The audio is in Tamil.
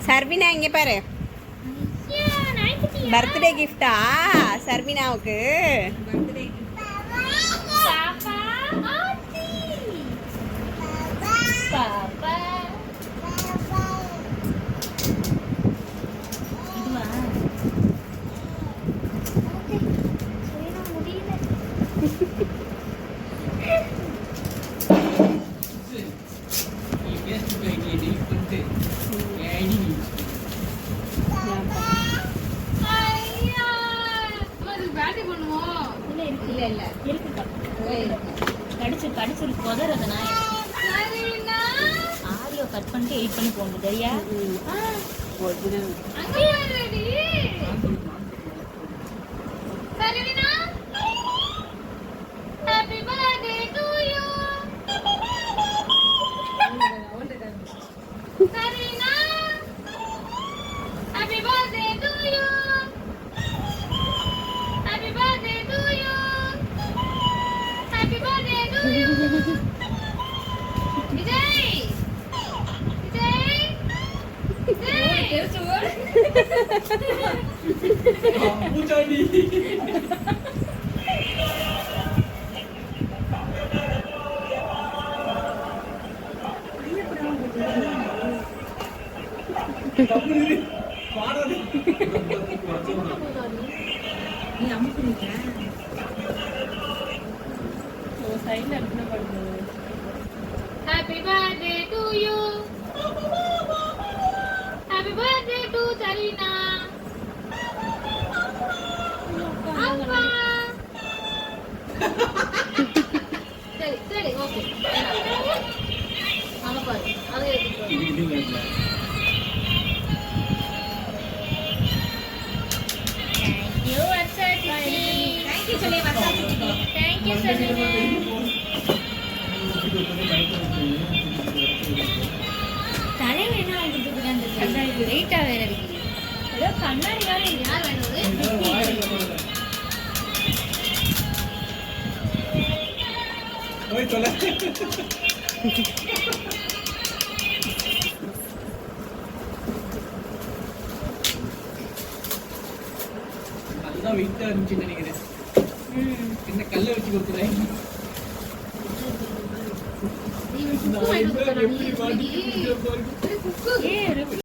சர்வினா இங்க பாரு, பர்த்டே கிஃப்டா சர்வினாவுக்கு. கடிச்சு கொதறதுனா ஆடியோ கட் பண்ணிட்டு எடிட் பண்ணி போங்க சரியா? Happy birthday to you. Happy birthday to Sarina. Amma. சரி ஓகே. அங்க பாரு. அதை எடுத்துக்கோ. Thank you Varsa Titi. Thank you சொல்லி Varsa Titi. Thank you Sarina. தலையில என்ன வாங்கிட்டு இருக்காங்க? வெயிட்டா வேற இருக்கு. ஏதோ கண்ணாடி வேற யார் வேணுது? ஓய் தொலை. நல்லா வெயிட்டா இருந்துச்சு நினைக்கிறேன். என்ன கல்ல வச்சு கொடுத்துறேன். நீ குக்கு வாங்கி கொடுத்தா நீ